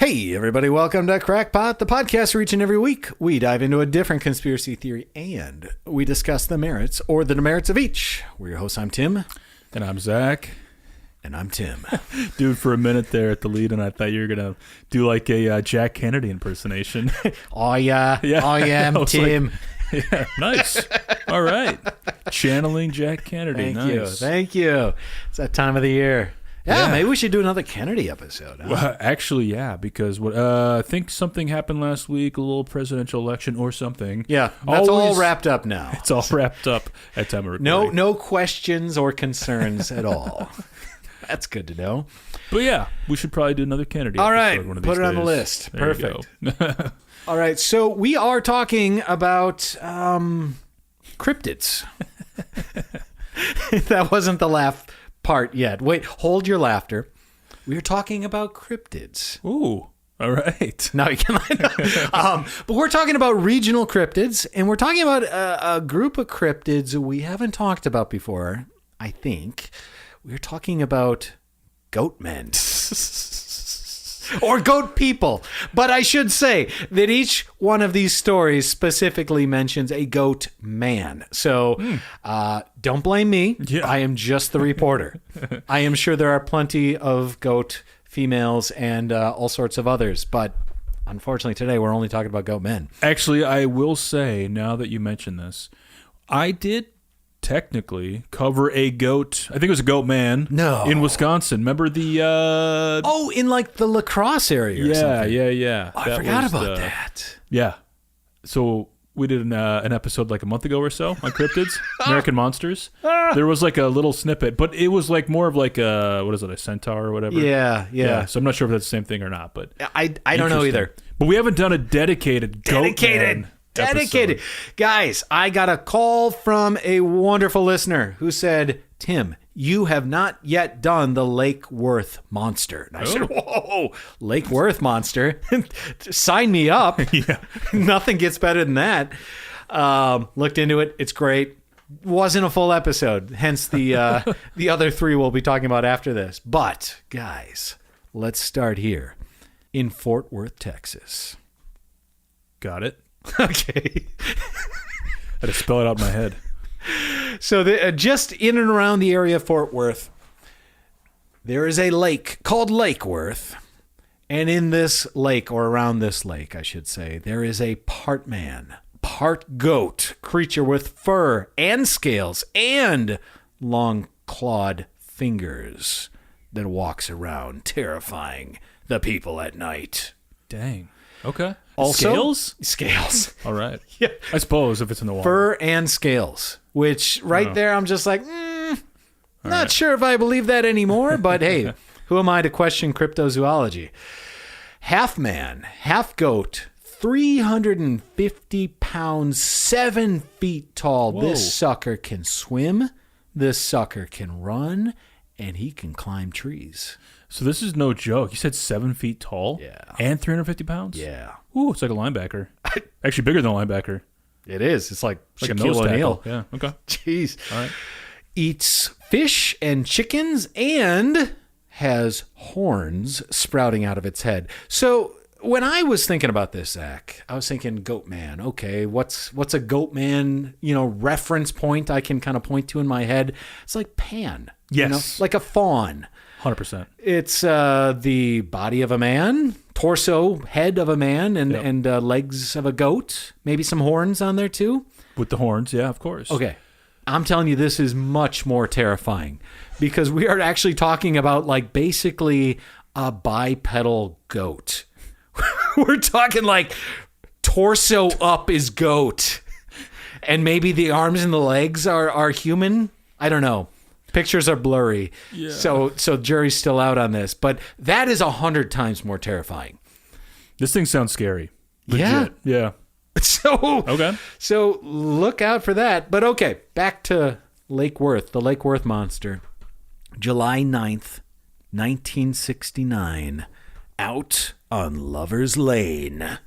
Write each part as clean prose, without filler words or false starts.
Hey, everybody, welcome to Crackpot, the podcast where each and every week we dive into a different conspiracy theory and we discuss the merits or the demerits of each. We're your hosts. I'm Tim. And I'm Zach. And I'm Tim. Dude, for a minute there at the lead, and I thought you were going to do like a Jack Kennedy impersonation. I am Tim. Yeah, nice. All right. Channeling Jack Kennedy. Thank you. It's that time of the year. Yeah, maybe we should do another Kennedy episode. Huh? Well, actually, yeah, because I think something happened last week, a little presidential election or something. Yeah, that's all wrapped up now. It's all wrapped up at time of recording. No questions or concerns at all. That's good to know. But yeah, we should probably do another Kennedy all episode right, one of these put it days. on the list. There Perfect. All right, so we are talking about cryptids. That wasn't the laugh part yet. Wait, hold your laughter. We are talking about cryptids. Ooh, all right. Now you can but we're talking about regional cryptids, and we're talking about a group of cryptids we haven't talked about before, I think. We're talking about goatmen. Or goat people. But I should say that each one of these stories specifically mentions a goat man. So don't blame me. Yeah. I am just the reporter. I am sure there are plenty of goat females and all sorts of others. But unfortunately, today we're only talking about goat men. Actually, I will say, now that you mention this, I did technically cover a goat. I think it was a goat man. No. In Wisconsin. Remember the in like the La Crosse area or something. Yeah. Oh, I forgot about that. Yeah. So we did an episode like a month ago or so on cryptids, American Monsters. There was like a little snippet, but it was like more of like a centaur or whatever. Yeah. So I'm not sure if that's the same thing or not, but I don't know either. But we haven't done a dedicated goat man Dedicated. Guys, I got a call from a wonderful listener who said, Tim, you have not yet done the Lake Worth monster. And I said, whoa, Lake Worth monster? Sign me up. Yeah. Nothing gets better than that. Looked into it. It's great. Wasn't a full episode. Hence the other three we'll be talking about after this. But, guys, let's start here in Fort Worth, Texas. Got it. Okay. I had to spell it out in my head. So just in and around the area of Fort Worth, there is a lake called Lake Worth. And in this lake, or around this lake, I should say, there is a part man, part goat creature with fur and scales and long clawed fingers that walks around terrifying the people at night. Dang. Okay. Also, Scales? All right. Yeah. I suppose if it's in the water. Fur and scales, which there I'm just like, not sure if I believe that anymore, but hey, who am I to question cryptozoology? Half man, half goat, 350 pounds, 7 feet tall. Whoa. This sucker can swim, this sucker can run, and he can climb trees. So this is no joke. You said 7 feet tall? Yeah. And 350 pounds? Yeah. Ooh, it's like a linebacker. Actually bigger than a linebacker. It is. It's like a Shaquille nose O'Neal. tackle. Yeah, okay. Jeez. All right. Eats fish and chickens and has horns sprouting out of its head. So when I was thinking about this, Zach, I was thinking goat man. Okay, what's a goat man, reference point I can kind of point to in my head? It's like Pan. Yes. Like a fawn. 100%. It's the body of a man, torso, head of a man, and legs of a goat. Maybe some horns on there too. With the horns, yeah, of course. Okay. I'm telling you, this is much more terrifying because we are actually talking about like basically a bipedal goat. We're talking like torso up is goat. And maybe the arms and the legs are human. I don't know. Pictures are blurry. Yeah. So jury's still out on this. But that is 100 times more terrifying. This thing sounds scary. Legit. Yeah. Yeah. So look out for that. But okay, back to Lake Worth, the Lake Worth monster. July 9th, 1969, out on Lover's Lane.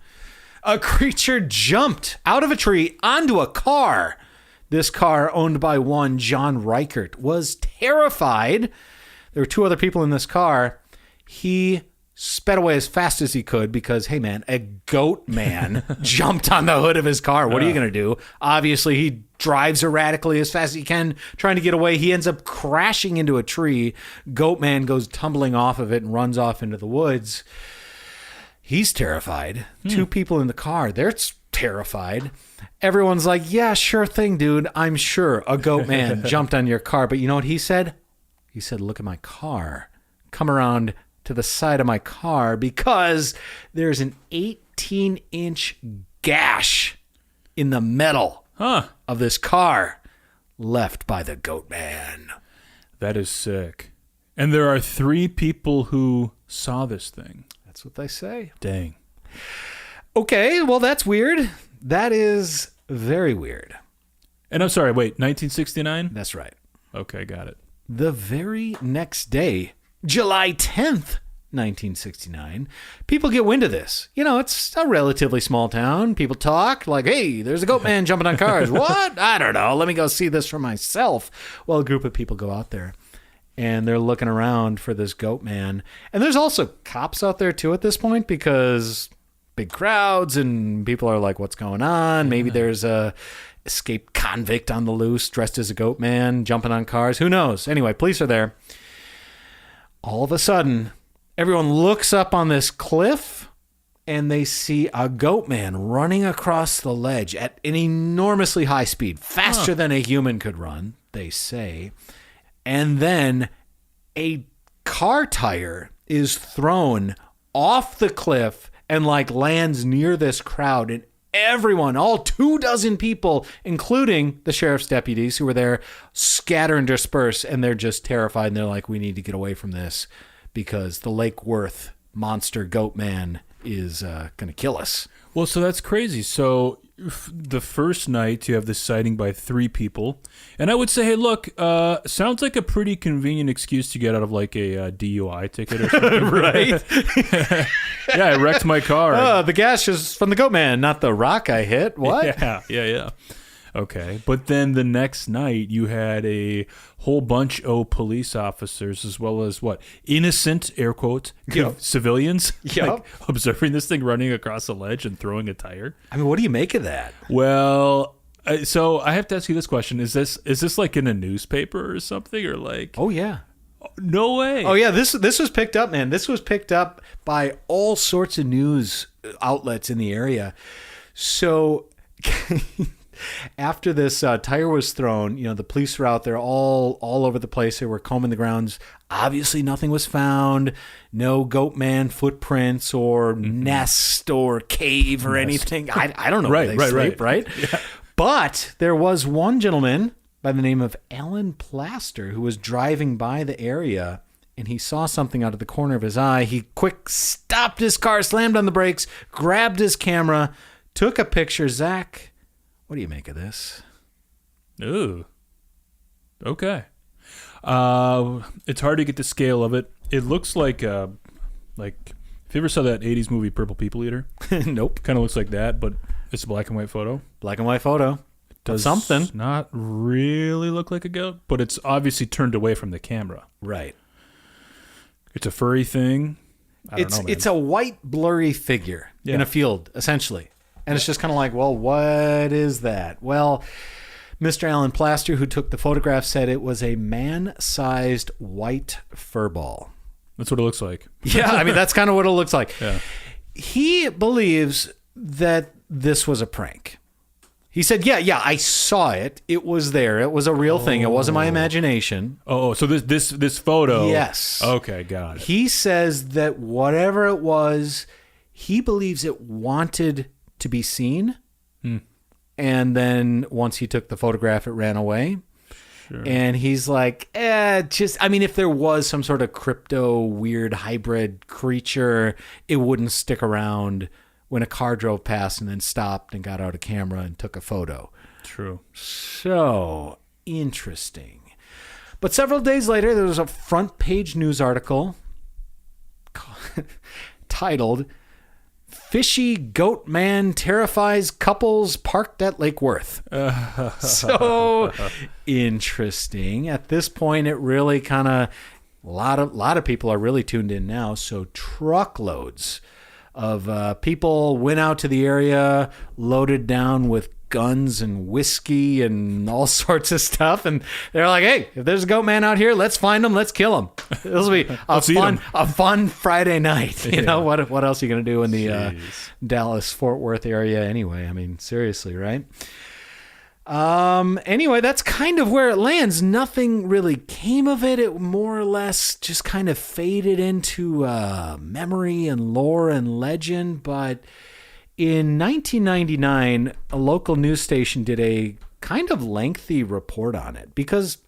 A creature jumped out of a tree onto a car. This car, owned by one John Reichert, was terrified. There were two other people in this car. He sped away as fast as he could because, hey, man, a goat man jumped on the hood of his car. What are you going to do? Obviously, he drives erratically as fast as he can, trying to get away. He ends up crashing into a tree. Goatman goes tumbling off of it and runs off into the woods. He's terrified. Two people in the car, they're terrified. Everyone's like, yeah, sure thing, dude. I'm sure a goat man jumped on your car. But you know what he said? He said, look at my car. Come around to the side of my car because there's an 18-inch gash in the metal of this car left by the goat man. That is sick. And there are 3 people who saw this thing. That's what they say. Dang. Okay, well, that's weird. That is very weird. And I'm sorry, wait, 1969? That's right. Okay, got it. The very next day, July 10th, 1969, people get wind of this. You know, it's a relatively small town. People talk like, hey, there's a goat man jumping on cars. What? I don't know. Let me go see this for myself. Well, a group of people go out there, and they're looking around for this goat man. And there's also cops out there, too, at this point, because big crowds, and people are like, what's going on? Maybe there's a escaped convict on the loose dressed as a goat man jumping on cars. Who knows? Anyway, police are there. All of a sudden, everyone looks up on this cliff and they see a goat man running across the ledge at an enormously high speed, faster than a human could run, they say. And then a car tire is thrown off the cliff and like lands near this crowd, and everyone, all 24 people, including the sheriff's deputies who were there, scatter and disperse, and they're just terrified, and they're like, we need to get away from this because the Lake Worth monster goat man is going to kill us. Well, so that's crazy. So the first night you have this sighting by 3 people, and I would say, hey, look, sounds like a pretty convenient excuse to get out of like a DUI ticket or something. Right? Yeah, I wrecked my car. Oh, the gash is from the goat man, not the rock I hit. What? Yeah. Okay, but then the next night you had a whole bunch of police officers as well as innocent, air quote, civilians like, observing this thing running across a ledge and throwing a tire. I mean, what do you make of that? Well, so I have to ask you this question: Is this like in a newspaper or something, or like? Oh yeah. No way. Oh yeah, this was picked up, man. This was picked up by all sorts of news outlets in the area. So after this tire was thrown, you know, the police were out there all over the place. They were combing the grounds. Obviously, nothing was found. No goat man footprints or nest or cave or anything. I don't know where they sleep, right? Yeah. But there was one gentleman by the name of Alan Plaster who was driving by the area, and he saw something out of the corner of his eye. He quick stopped his car, slammed on the brakes, grabbed his camera, took a picture. Zach, what do you make of this? Ooh. Okay. It's hard to get the scale of it. It looks like if you ever saw that 80s movie Purple People Eater? Nope. Kind of looks like that, but it's a black and white photo. Black and white photo. Does something. Not really look like a goat, but it's obviously turned away from the camera. Right. It's a furry thing. I don't know, man. It's a white blurry figure in a field, essentially. And it's just kind of like, well, what is that? Well, Mr. Alan Plaster, who took the photograph, said it was a man-sized white fur ball. That's what it looks like. Yeah, I mean, that's kind of what it looks like. Yeah. He believes that this was a prank. He said, yeah, I saw it. It was there. It was a real thing. It wasn't my imagination. Oh, so this photo. Yes. Okay, got it. He says that whatever it was, he believes it wanted to be seen. And then once he took the photograph, it ran away. Sure. And he's like, if there was some sort of crypto weird hybrid creature, it wouldn't stick around when a car drove past and then stopped and got out a camera and took a photo. True. So interesting. But several days later, there was a front page news article titled, "Fishy Goat Man Terrifies Couples Parked at Lake Worth." So interesting. At this point, it really kind of A lot of people are really tuned in now. So truckloads of people went out to the area, loaded down with guns and whiskey and all sorts of stuff, and they're like, "Hey, if there's a goat man out here, let's find him, let's kill him." This will be a fun Friday night. You know what else are you gonna do in the Dallas Fort Worth area anyway? I mean, seriously, right? Anyway, that's kind of where it lands. Nothing really came of it. It more or less just kind of faded into memory and lore and legend. But in 1999, a local news station did a kind of lengthy report on it because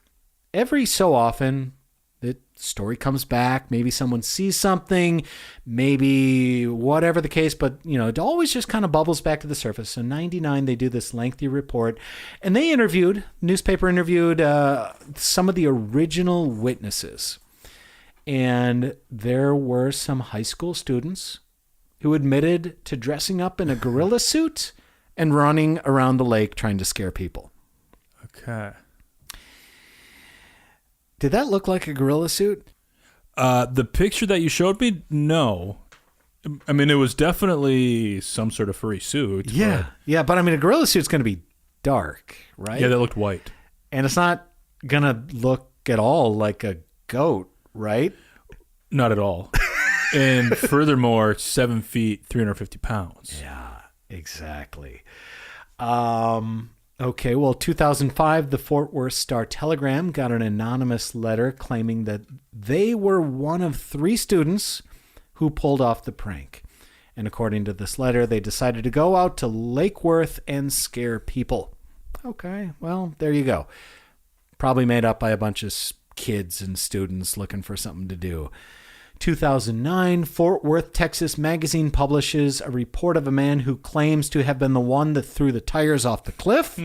every so often the story comes back. Maybe someone sees something, maybe whatever the case, but it always just kind of bubbles back to the surface. So 99, they do this lengthy report, and they newspaper interviewed some of the original witnesses. And there were some high school students who admitted to dressing up in a gorilla suit and running around the lake trying to scare people. Okay. Did that look like a gorilla suit? The picture that you showed me, no. I mean, it was definitely some sort of furry suit. Yeah. Yeah, but I mean, a gorilla suit's going to be dark, right? Yeah, that looked white. And it's not going to look at all like a goat, right? Not at all. And furthermore, 7 feet, 350 pounds. Yeah, exactly. Okay, well, 2005, the Fort Worth Star-Telegram got an anonymous letter claiming that they were one of 3 students who pulled off the prank. And according to this letter, they decided to go out to Lake Worth and scare people. Okay, well, there you go. Probably made up by a bunch of kids and students looking for something to do. 2009, Fort Worth, Texas magazine publishes a report of a man who claims to have been the one that threw the tires off the cliff.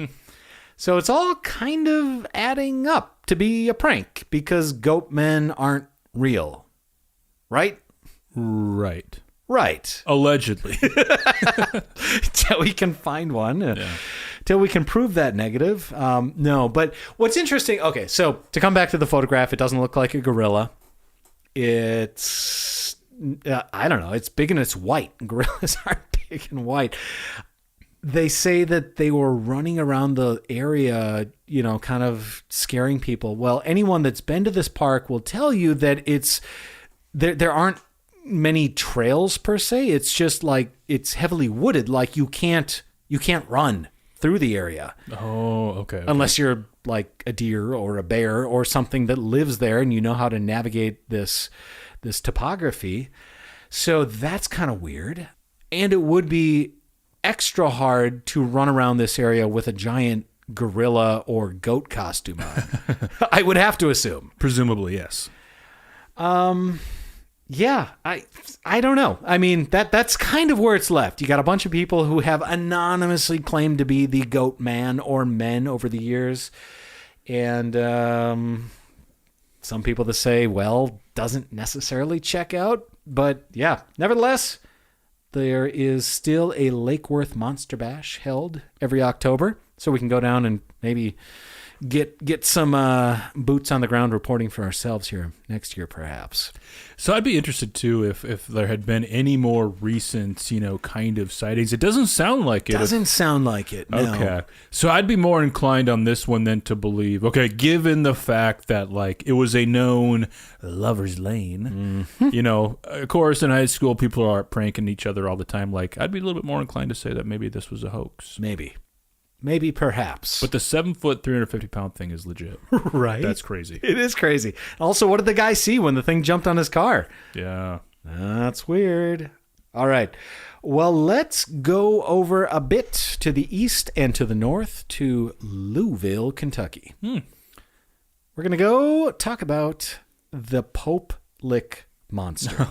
So it's all kind of adding up to be a prank because goatmen aren't real. Right? Right. Right. Allegedly. Till we can find one. Till we can prove that negative. No, but what's interesting, okay, so to come back to the photograph, it doesn't look like a gorilla. It's, I don't know, it's big and it's white. Gorillas aren't big and white. They say that they were running around the area, kind of scaring people. Well, anyone that's been to this park will tell you that there aren't many trails per se. It's just like it's heavily wooded. Like you can't run through the area. Oh, okay. Unless you're like a deer or a bear or something that lives there and you know how to navigate this topography. So that's kind of weird. And it would be extra hard to run around this area with a giant gorilla or goat costume on. I would have to assume. Presumably, yes. Yeah, I don't know. I mean, that's kind of where it's left. You got a bunch of people who have anonymously claimed to be the goat man or men over the years. And some people that say, well, doesn't necessarily check out. But yeah, nevertheless, there is still a Lake Worth Monster Bash held every October. So we can go down and maybe get some boots on the ground reporting for ourselves here next year, perhaps. So I'd be interested too if there had been any more recent, kind of sightings. It doesn't sound like it. Doesn't sound like it. No. Okay. So I'd be more inclined on this one than to believe. Okay, given the fact that it was a known lover's lane. Of course, in high school, people are pranking each other all the time. I'd be a little bit more inclined to say that maybe this was a hoax. Maybe, perhaps. But the 7 foot, 350 pound thing is legit. Right? That's crazy. It is crazy. Also, what did the guy see when the thing jumped on his car? Yeah. That's weird. All right. Well, let's go over a bit to the east and to the north to Louisville, Kentucky. We're going to go talk about the Pope Lick monster.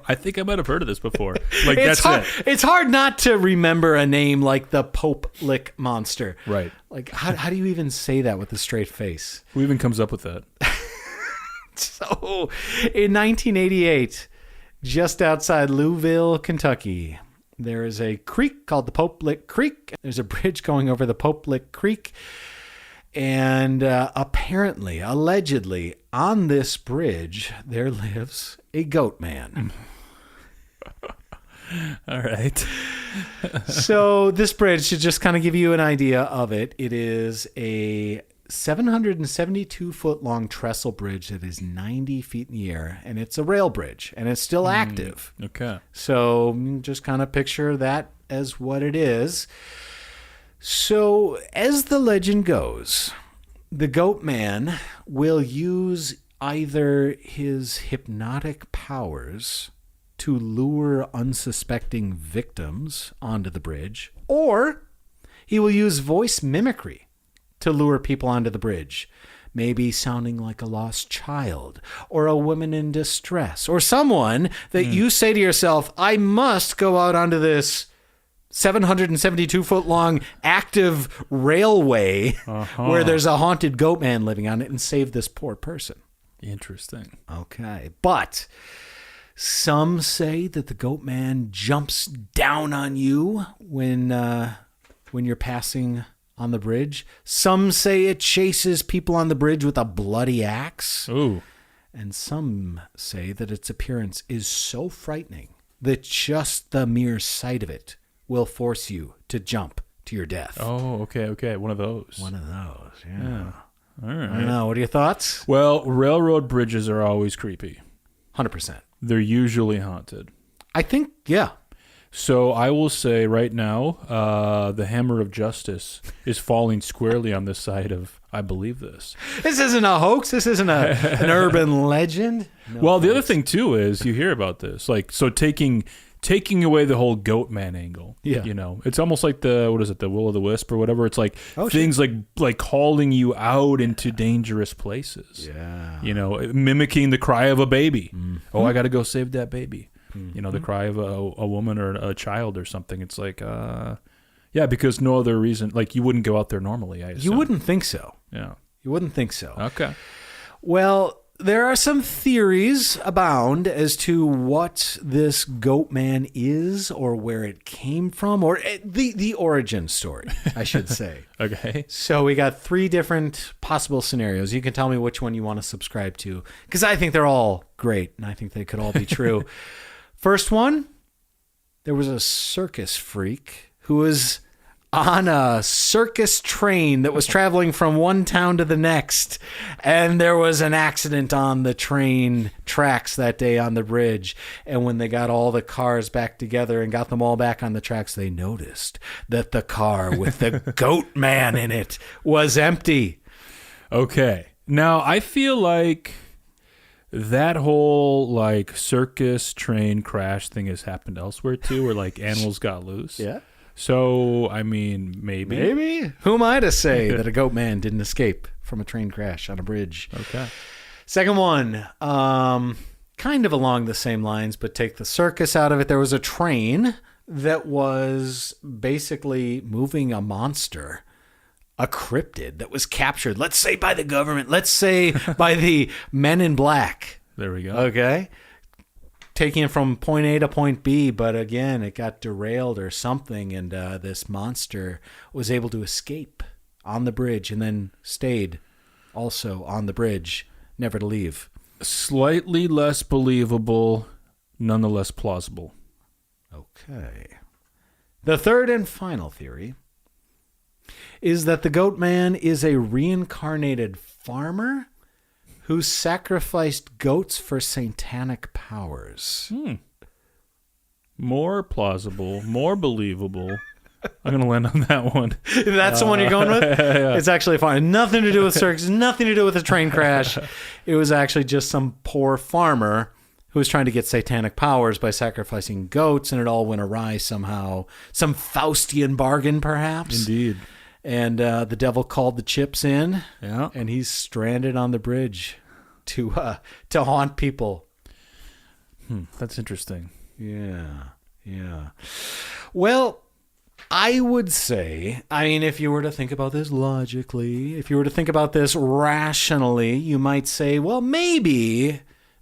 I think I might have heard of this before. It's hard not to remember a name like the Pope Lick monster. Right. How do you even say that with a straight face? Who even comes up with that? So, in 1988, just outside Louisville, Kentucky, there is a creek called the Pope Lick Creek. There's a bridge going over the Pope Lick Creek. And apparently, allegedly, on this bridge, there lives a Goatman. All right. So this bridge, to just kind of give you an idea of it, it is a 772-foot long trestle bridge that is 90 feet in the air, and it's a rail bridge, and it's still active. Okay. So just kind of picture that as what it is. So as the legend goes, the Goatman will use either his hypnotic powers to lure unsuspecting victims onto the bridge, or he will use voice mimicry to lure people onto the bridge, maybe sounding like a lost child or a woman in distress or someone that you say to yourself, I must go out onto this 772-foot long active railway where there's a haunted Goatman living on it and save this poor person. Interesting. Okay. But some say that the Goatman jumps down on you when you're passing on the bridge. Some say it chases people on the bridge with a bloody axe. Ooh. And some say that its appearance is so frightening that just the mere sight of it will force you to jump to your death. Oh, okay. One of those. Yeah. All right. I don't know. What are your thoughts? Well, railroad bridges are always creepy. 100%. They're usually haunted. I think, yeah. So I will say right now, the hammer of justice is falling squarely on this side of, I believe this. This isn't a hoax. This isn't an urban legend. No, well, the other thing, too, is you hear about this. Like, so taking away the whole Goatman angle. Yeah. You know, it's almost like the Will o' the Wisp or whatever. It's like things shit. like calling you out into dangerous places. Yeah. You know, mimicking the cry of a baby. Mm-hmm. Oh, I got to go save that baby. Mm-hmm. You know, the cry of a woman or a child or something. It's like, yeah, because no other reason. Like, you wouldn't go out there normally, I assume. You wouldn't think so. Yeah. You wouldn't think so. Okay. Well, there are some theories abound as to what this Goatman is or where it came from, or the origin story, I should say. Okay. So we got 3 different possible scenarios. You can tell me which one you want to subscribe to, because I think they're all great, and I think they could all be true. First one, there was a circus freak who was on a circus train that was traveling from one town to the next, and there was an accident on the train tracks that day on the bridge. And when they got all the cars back together and got them all back on the tracks, they noticed that the car with the Goatman in it was empty. Okay. Now, I feel like that whole like circus train crash thing has happened elsewhere too, where like animals got loose. Yeah. So, I mean, maybe. Who am I to say that a Goatman didn't escape from a train crash on a bridge? Okay. Second one, kind of along the same lines, but take the circus out of it. There was a train that was basically moving a monster, a cryptid that was captured, let's say by the government, let's say by the men in black. There we go. Okay. Taking it from point A to point B, but again, it got derailed or something, and this monster was able to escape on the bridge and then stayed also on the bridge, never to leave. Slightly less believable, nonetheless plausible. Okay. The third and final theory is that the Goatman is a reincarnated farmer who sacrificed goats for satanic powers. More plausible, more believable. I'm going to land on that one. That's the one you're going with? Yeah. It's actually fine. Nothing to do with circus, nothing to do with a train crash. It was actually just some poor farmer who was trying to get satanic powers by sacrificing goats, and it all went awry somehow. Some Faustian bargain, perhaps. Indeed. And the devil called the chips in, Yeah. and he's stranded on the bridge to haunt people. That's interesting. Yeah. Well, I would say, I mean, if you were to think about this logically, if you were to think about this rationally, you might say, well, maybe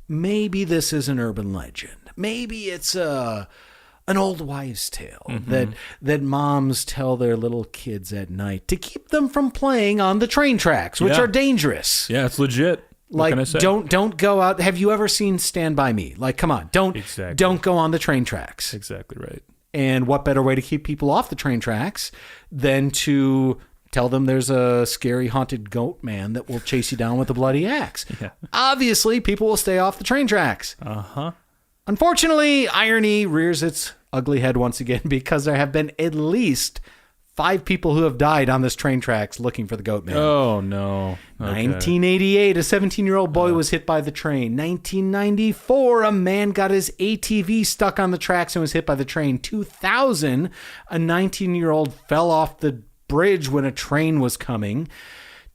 this is an urban legend. Maybe it's a an old wives' tale that moms tell their little kids at night to keep them from playing on the train tracks, which are dangerous. Yeah, it's legit. What Like, can I say? don't go out. Have you ever seen Stand By Me? Like, come on, don't go on the train tracks. Exactly right. And what better way to keep people off the train tracks than to tell them there's a scary haunted goat man that will chase you down with a bloody axe? Yeah. Obviously, people will stay off the train tracks. Uh-huh. Unfortunately, irony rears its ugly head once again because there have been at least 5 people who have died on this train tracks looking for the goat man. Oh, no. Okay. 1988, a 17-year-old boy was hit by the train. 1994, a man got his ATV stuck on the tracks and was hit by the train. 2000, a 19-year-old fell off the bridge when a train was coming.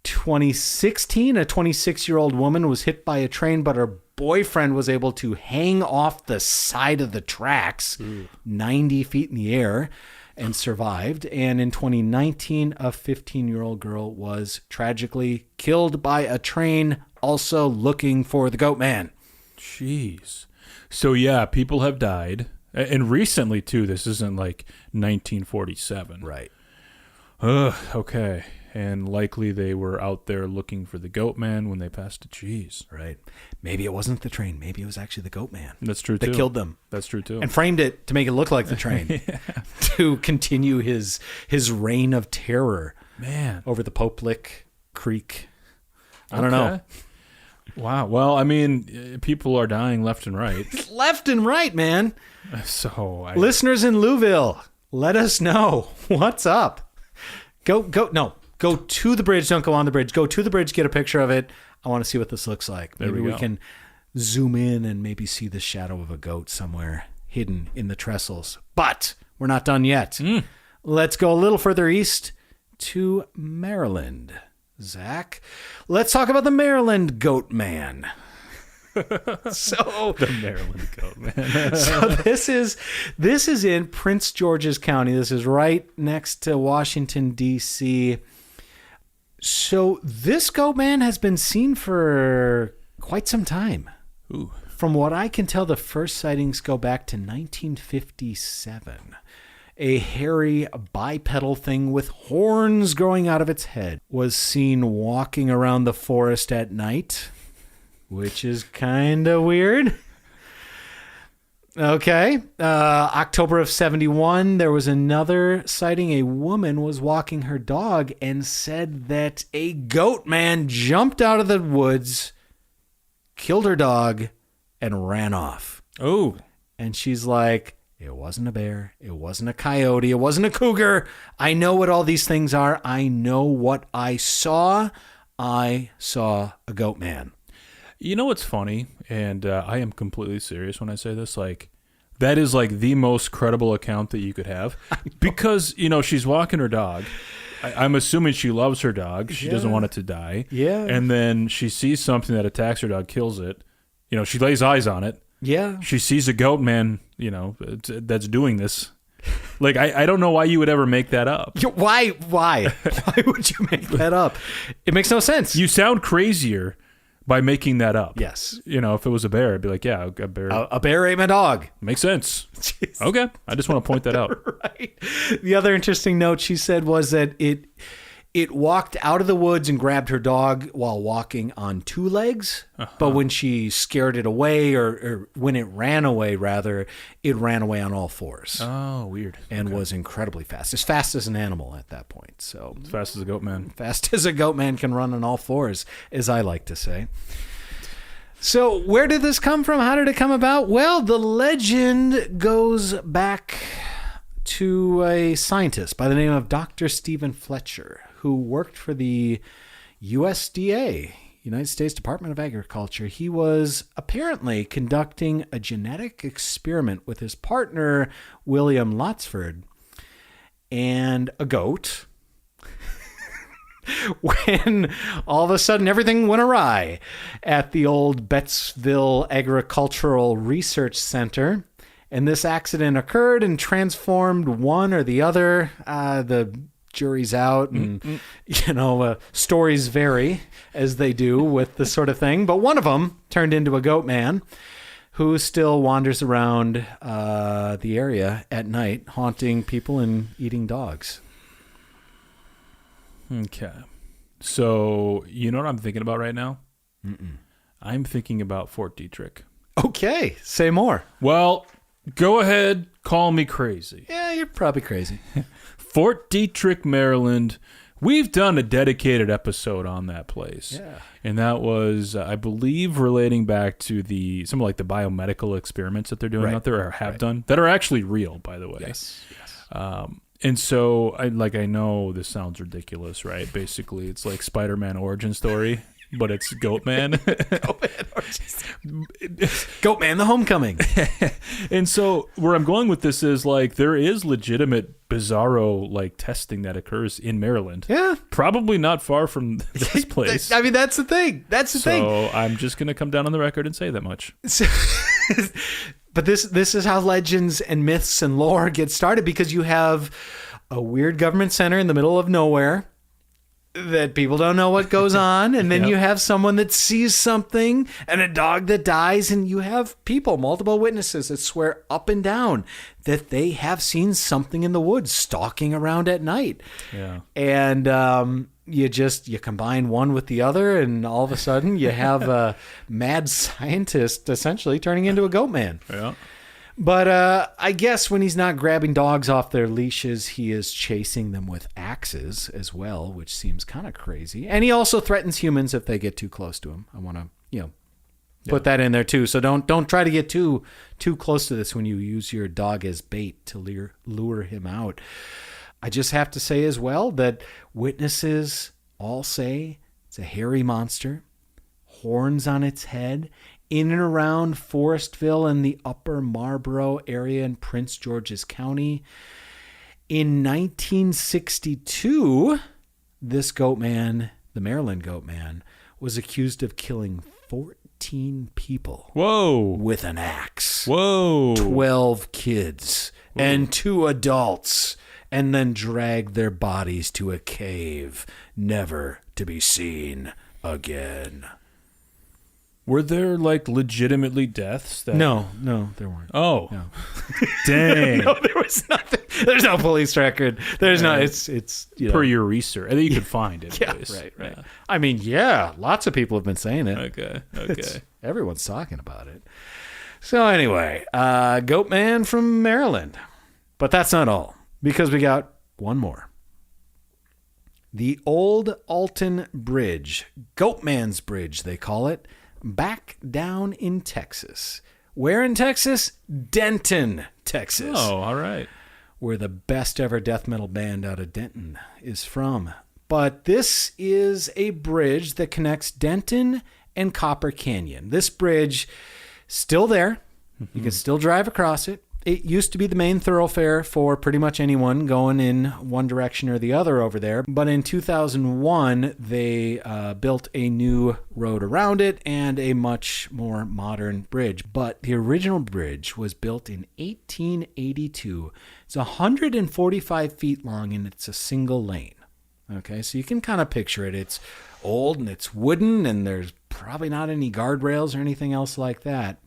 2016, a 26-year-old woman was hit by a train, but her boyfriend was able to hang off the side of the tracks 90 feet in the air and survived. And in 2019, a 15-year-old girl was tragically killed by a train, also looking for the goat man. Jeez. So, yeah, people have died. And recently, too. This isn't like 1947. Right. Okay. And likely they were out there looking for the goat man when they passed a cheese. Right. Maybe it wasn't the train. Maybe it was actually the goat man. That's true, too. That killed them. That's true, too. And framed it to make it look like the train. To continue his reign of terror. Man. Over the Popelick Creek. I don't know. Wow. Well, I mean, people are dying left and right. Left and right, man. So, listeners in Louisville, let us know what's up. Go to the bridge. Don't go on the bridge. Go to the bridge. Get a picture of it. I want to see what this looks like. Maybe we can zoom in and maybe see the shadow of a goat somewhere hidden in the trestles. But we're not done yet. Let's go a little further east to Maryland. Zach, let's talk about the Maryland goat man. So the Maryland goat man. So this is in Prince George's County. This is right next to Washington, D.C. So this goat man has been seen for quite some time. Ooh. From what I can tell, the first sightings go back to 1957. A hairy bipedal thing with horns growing out of its head was seen walking around the forest at night, which is kind of weird. Okay. October of 71, there was another sighting. A woman was walking her dog and said that a goat man jumped out of the woods, killed her dog, and ran off. Oh. And she's like, it wasn't a bear. It wasn't a coyote. It wasn't a cougar. I know what all these things are. I know what I saw. I saw a goat man. You know what's funny? And I am completely serious when I say this. Like, that is like the most credible account that you could have. Because, she's walking her dog. I'm assuming she loves her dog. She doesn't want it to die. Yeah. And then she sees something that attacks her dog, kills it. She lays eyes on it. Yeah. She sees a goat man, that's doing this. Like, I don't know why you would ever make that up. Why? Why would you make that up? It makes no sense. You sound crazier by making that up. Yes. If it was a bear, I'd be like, yeah, a bear. A bear ate my dog. Makes sense. Jeez. Okay. I just want to point that out. Right. The other interesting note she said was that it walked out of the woods and grabbed her dog while walking on 2 legs. Uh-huh. But when she scared it away, or when it ran away, rather, it ran away on all 4s. Oh, weird. And was incredibly fast. As fast as an animal at that point. So as fast as a goat man. Fast as a goat man can run on all 4s, as I like to say. So where did this come from? How did it come about? Well, the legend goes back to a scientist by the name of Dr. Stephen Fletcher, who worked for the USDA, United States Department of Agriculture. He was apparently conducting a genetic experiment with his partner, William Lotsford, and a goat, when all of a sudden everything went awry at the old Bettsville Agricultural Research Center. And this accident occurred and transformed one or the other. The jury's out, and stories vary as they do with this sort of thing. But one of them turned into a goat man who still wanders around the area at night, haunting people and eating dogs. Okay. So, you know what I'm thinking about right now? I'm thinking about Fort Detrick. Okay, say more. Well, go ahead, call me crazy. Yeah, you're probably crazy. Fort Detrick, Maryland. We've done a dedicated episode on that place. Yeah. And that was, I believe, relating back to some of like the biomedical experiments that they're doing out there or have done that are actually real, by the way. Yes. And so I know this sounds ridiculous, right? Basically, it's like Spider-Man origin story, but it's Goatman. Goatman, the Homecoming. And so where I'm going with this is like there is legitimate bizarro like testing that occurs in Maryland. Yeah. Probably not far from this place. I mean, that's the thing. That's the thing. So I'm just going to come down on the record and say that much. But this is how legends and myths and lore get started, because you have a weird government center in the middle of nowhere that people don't know what goes on, and then you have someone that sees something and a dog that dies, and you have people, multiple witnesses that swear up and down that they have seen something in the woods stalking around at night. Yeah. And you combine one with the other, and all of a sudden you have a mad scientist essentially turning into a goat man. Yeah. But I guess when he's not grabbing dogs off their leashes, he is chasing them with axes as well, which seems kind of crazy. And he also threatens humans if they get too close to him. I want to, put that in there too. So don't try to get too close to this when you use your dog as bait to lure him out. I just have to say as well that witnesses all say it's a hairy monster, horns on its head, in and around Forestville and the upper Marlboro area in Prince George's County. In 1962, this Goatman, the Maryland Goatman, was accused of killing 14 people. Whoa. With an axe. Whoa. 12 kids and 2 adults, and then dragged their bodies to a cave, never to be seen again. Were there like legitimately deaths? No, there weren't. Oh, no. Dang! No, there was nothing. There's no police record. There's no. It's per your research. I think you could find it. Yeah, right. Yeah. I mean, lots of people have been saying it. Okay. Everyone's talking about it. So anyway, Goatman from Maryland, but that's not all, because we got one more. The old Alton Bridge, Goatman's Bridge, they call it. Back down in Texas. Where in Texas? Denton, Texas. Oh, all right. Where the best ever death metal band out of Denton is from. But this is a bridge that connects Denton and Copper Canyon. This bridge, still there. You can still drive across it. It used to be the main thoroughfare for pretty much anyone going in one direction or the other over there. But in 2001, they built a new road around it and a much more modern bridge. But the original bridge was built in 1882. It's 145 feet long, and it's a single lane. Okay, so you can kind of picture it. It's old and it's wooden, and there's probably not any guardrails or anything else like that.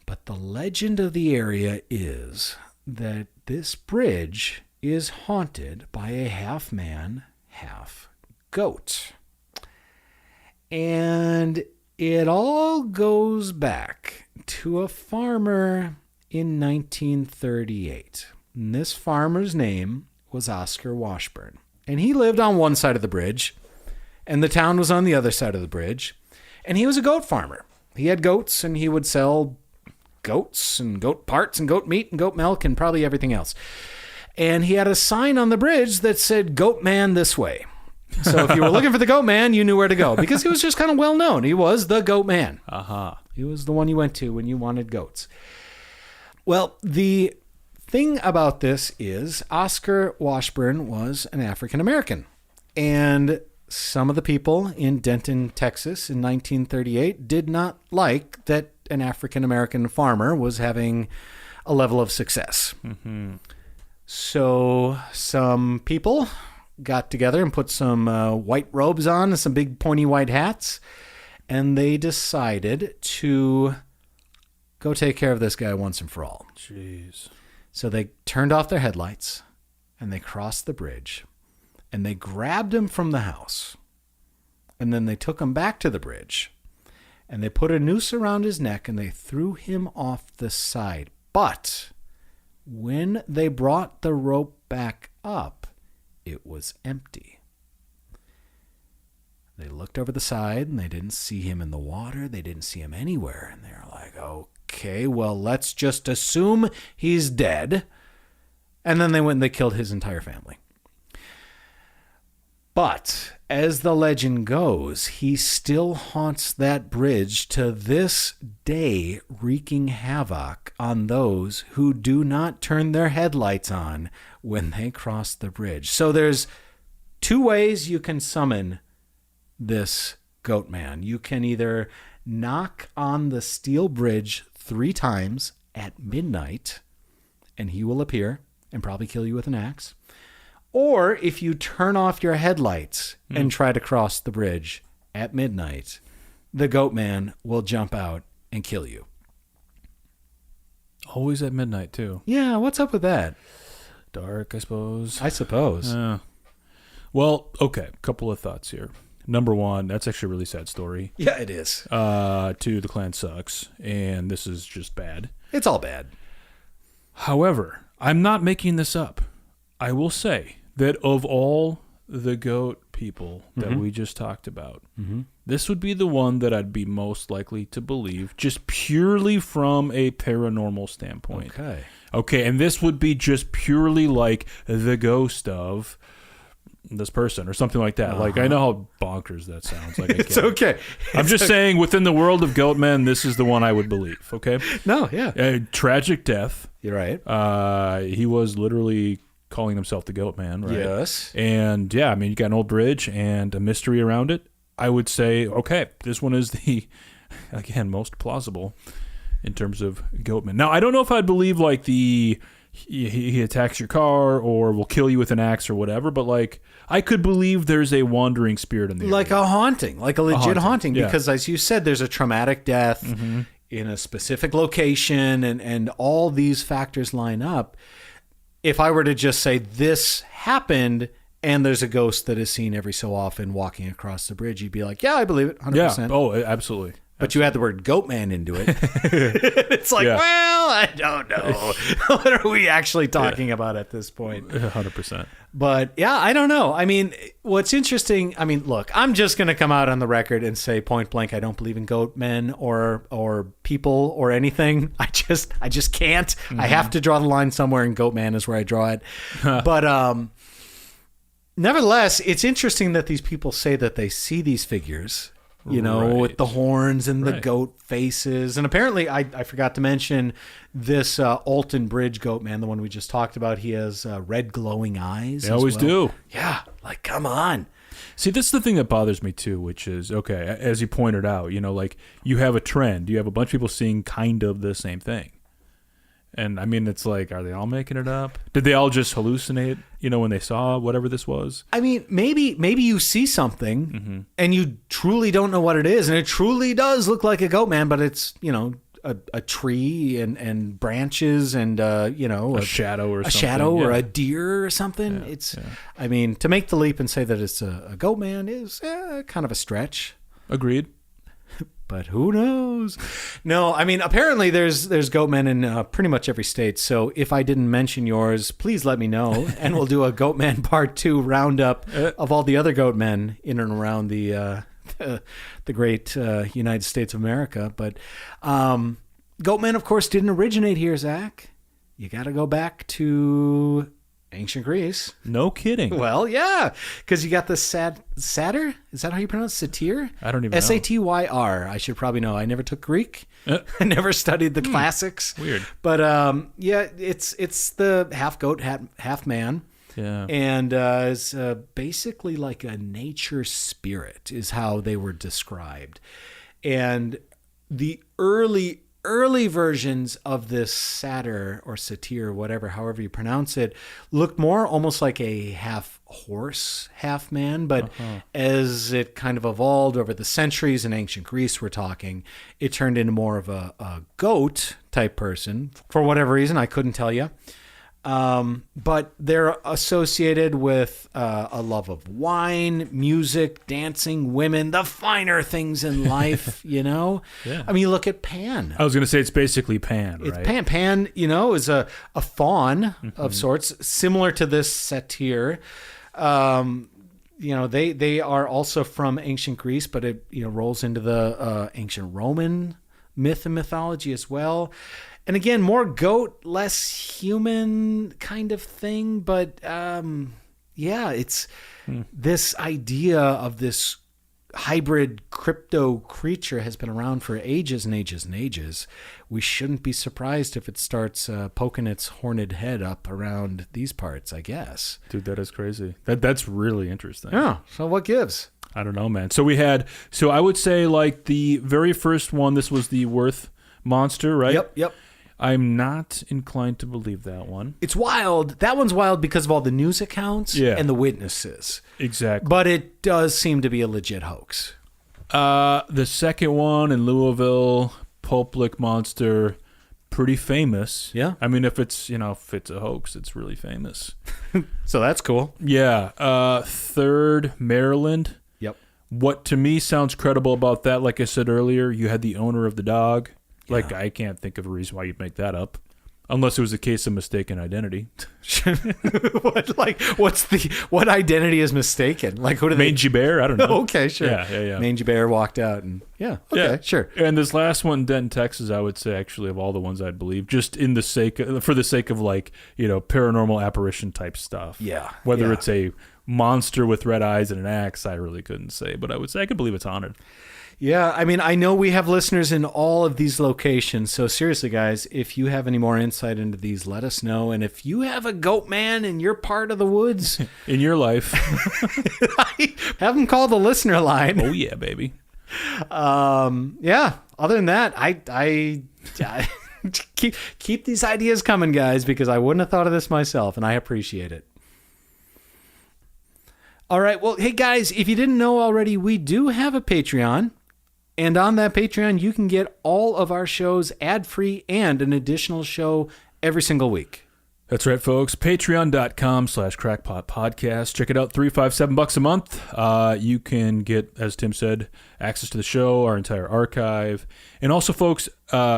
But the legend of the area is that this bridge is haunted by a half man, half goat. And it all goes back to a farmer in 1938. And this farmer's name was Oscar Washburn. And he lived on one side of the bridge, and the town was on the other side of the bridge. And he was a goat farmer. He had goats, and he would sell goats and goat parts and goat meat and goat milk and probably everything else. And he had a sign on the bridge that said Goatman this way. So if you were looking for the Goatman, you knew where to go, because he was just kind of well known. He was the Goatman. He was the one you went to when you wanted goats. Well, the thing about this is Oscar Washburn was an African American, and some of the people in Denton, Texas in 1938 did not like that an African-American farmer was having a level of success. Mm-hmm. So some people got together and put some white robes on and some big pointy white hats, and they decided to go take care of this guy once and for all. Jeez. So they turned off their headlights, and they crossed the bridge, and they grabbed him from the house, and then they took him back to the bridge, and they put a noose around his neck, and they threw him off the side. But when they brought the rope back up, it was empty. They looked over the side, and they didn't see him in the water. They didn't see him anywhere. And they're like, okay, well, let's just assume he's dead. And then they went and they killed his entire family. But as the legend goes, he still haunts that bridge to this day, wreaking havoc on those who do not turn their headlights on when they cross the bridge. So there's two ways you can summon this Goatman. You can either knock on the steel bridge 3 times at midnight, and he will appear and probably kill you with an axe. Or if you turn off your headlights and try to cross the bridge at midnight, the Goatman will jump out and kill you. Always at midnight, too. Yeah, what's up with that? Dark, I suppose. I suppose. Well, okay, couple of thoughts here. Number one, that's actually a really sad story. Yeah, it is. The clan sucks, and this is just bad. It's all bad. However, I'm not making this up. I will say that of all the goat people that we just talked about, this would be the one that I'd be most likely to believe, just purely from a paranormal standpoint. Okay, and this would be just purely like the ghost of this person or something like that. Like, I know how bonkers that sounds. Like, it's okay. I'm just saying, within the world of Goatmen, this is the one I would believe. Okay. No, yeah. A tragic death. You're right. He was literally calling himself the Goatman, right? Yes. And yeah, I mean, you got an old bridge and a mystery around it. I would say, okay, this one is the, again, most plausible in terms of Goatman. Now, I don't know if I'd believe like he attacks your car or will kill you with an axe or whatever, but like I could believe there's a wandering spirit in the like area. a haunting, like a legit haunting, yeah. Because as you said, there's a traumatic death in a specific location, and all these factors line up. If I were to just say this happened and there's a ghost that is seen every so often walking across the bridge, you'd be like, yeah, I believe it 100%. Yeah. Oh, absolutely. But you add the word Goatman into it. It's like, well, I don't know. What are we actually talking about at this point? 100%. But yeah, I don't know. I mean, what's interesting, I mean, look, I'm just going to come out on the record and say point blank, I don't believe in Goatmen or people or anything. I just can't. I have to draw the line somewhere, and Goatman is where I draw it. But nevertheless, it's interesting that these people say that they see these figures, you know, with the horns and the goat faces. And apparently, I forgot to mention this Alton Bridge Goatman, the one we just talked about. He has red glowing eyes. They always do. Yeah, like, come on. See, this is the thing that bothers me too, which is, okay, as you pointed out, you know, like you have a trend. You have a bunch of people seeing kind of the same thing. And I mean, it's like, are they all making it up? Did they all just hallucinate, you know, when they saw whatever this was? I mean, maybe you see something and you truly don't know what it is. And it truly does look like a Goatman, but it's, you know, a tree and branches and, you know, a shadow or a something. shadow or a deer or something. I mean, to make the leap and say that it's a Goatman is kind of a stretch. Agreed. But who knows? No, I mean, apparently there's Goatmen in pretty much every state. So if I didn't mention yours, please let me know, and we'll do a Goatman Part 2 roundup of all the other Goatmen in and around the great United States of America. But Goatmen, of course, didn't originate here, Zach. You got to go back to ancient Greece. No kidding. Well, yeah, because you got the satyr. Is that how you pronounce satyr? I don't even know. Satyr. I should probably know. I never took Greek. I never studied the classics. Weird. But yeah, it's the half goat, half man. Yeah. And is basically like a nature spirit is how they were described. And the early early versions of this satyr or satyr, whatever, however you pronounce it, looked more almost like a half horse, half man. But as it kind of evolved over the centuries in ancient Greece, we're talking, it turned into more of a goat type person. For whatever reason, I couldn't tell you. But they're associated with a love of wine, music, dancing, women, the finer things in life, you know? Yeah. I mean, look at Pan. I was going to say it's basically Pan, right? It's Pan. Pan, you know, is a faun of sorts, similar to this satyr. You know, they are also from ancient Greece, but it, you know, rolls into the ancient Roman myth and mythology as well. And again, more goat, less human kind of thing. But yeah, it's this idea of this hybrid crypto creature has been around for ages and ages and ages. We shouldn't be surprised if it starts poking its horned head up around these parts, I guess. Dude, that is crazy. That's really interesting. Yeah. So what gives? I don't know, man. So I would say like the very first one, this was the Worth monster, right? Yep. I'm not inclined to believe that one. It's wild. That one's wild because of all the news accounts and the witnesses. Exactly. But it does seem to be a legit hoax. The second one in Louisville, Public monster, pretty famous. Yeah. I mean, if it's a hoax, it's really famous. So that's cool. Yeah. Third, Maryland. Yep. What to me sounds credible about that, like I said earlier, you had the owner of the dog. Like, I can't think of a reason why you'd make that up. Unless it was a case of mistaken identity. What identity is mistaken? Like, who do they? Mangy Bear? I don't know. Okay, sure. Yeah. Mangy Bear walked out and sure. And this last one, Denton, Texas, I would say actually of all the ones I'd believe, just for the sake of like, you know, paranormal apparition type stuff. Yeah. Whether it's a monster with red eyes and an axe, I really couldn't say, but I would say I could believe it's haunted. Yeah, I mean, I know we have listeners in all of these locations, so seriously, guys, if you have any more insight into these, let us know. And if you have a goat man in your part of the woods... in your life. have them call the listener line. Oh, yeah, baby. Yeah, other than that, I keep these ideas coming, guys, because I wouldn't have thought of this myself, and I appreciate it. All right, well, hey, guys, if you didn't know already, we do have a Patreon. And on that Patreon, you can get all of our shows ad-free and an additional show every single week. That's right, folks. Patreon.com/crackpotpodcast. Check it out. $3-5-7 a month. You can get, as Tim said, access to the show, our entire archive. And also, folks,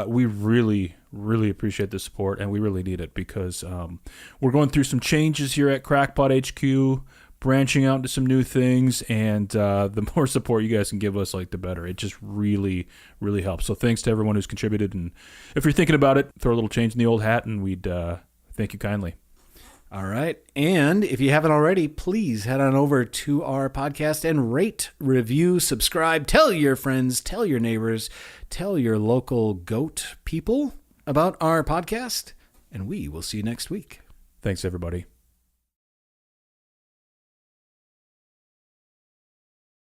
we really appreciate the support, and we really need it because we're going through some changes here at Crackpot HQ, branching out into some new things, and the more support you guys can give us, like, the better. It just really helps. So thanks to everyone who's contributed, and if you're thinking about it, throw a little change in the old hat, and we'd thank you kindly. All right, and if you haven't already, please head on over to our podcast and rate, review, subscribe, tell your friends, tell your neighbors, tell your local goat people about our podcast, and we will see you next week. Thanks, everybody.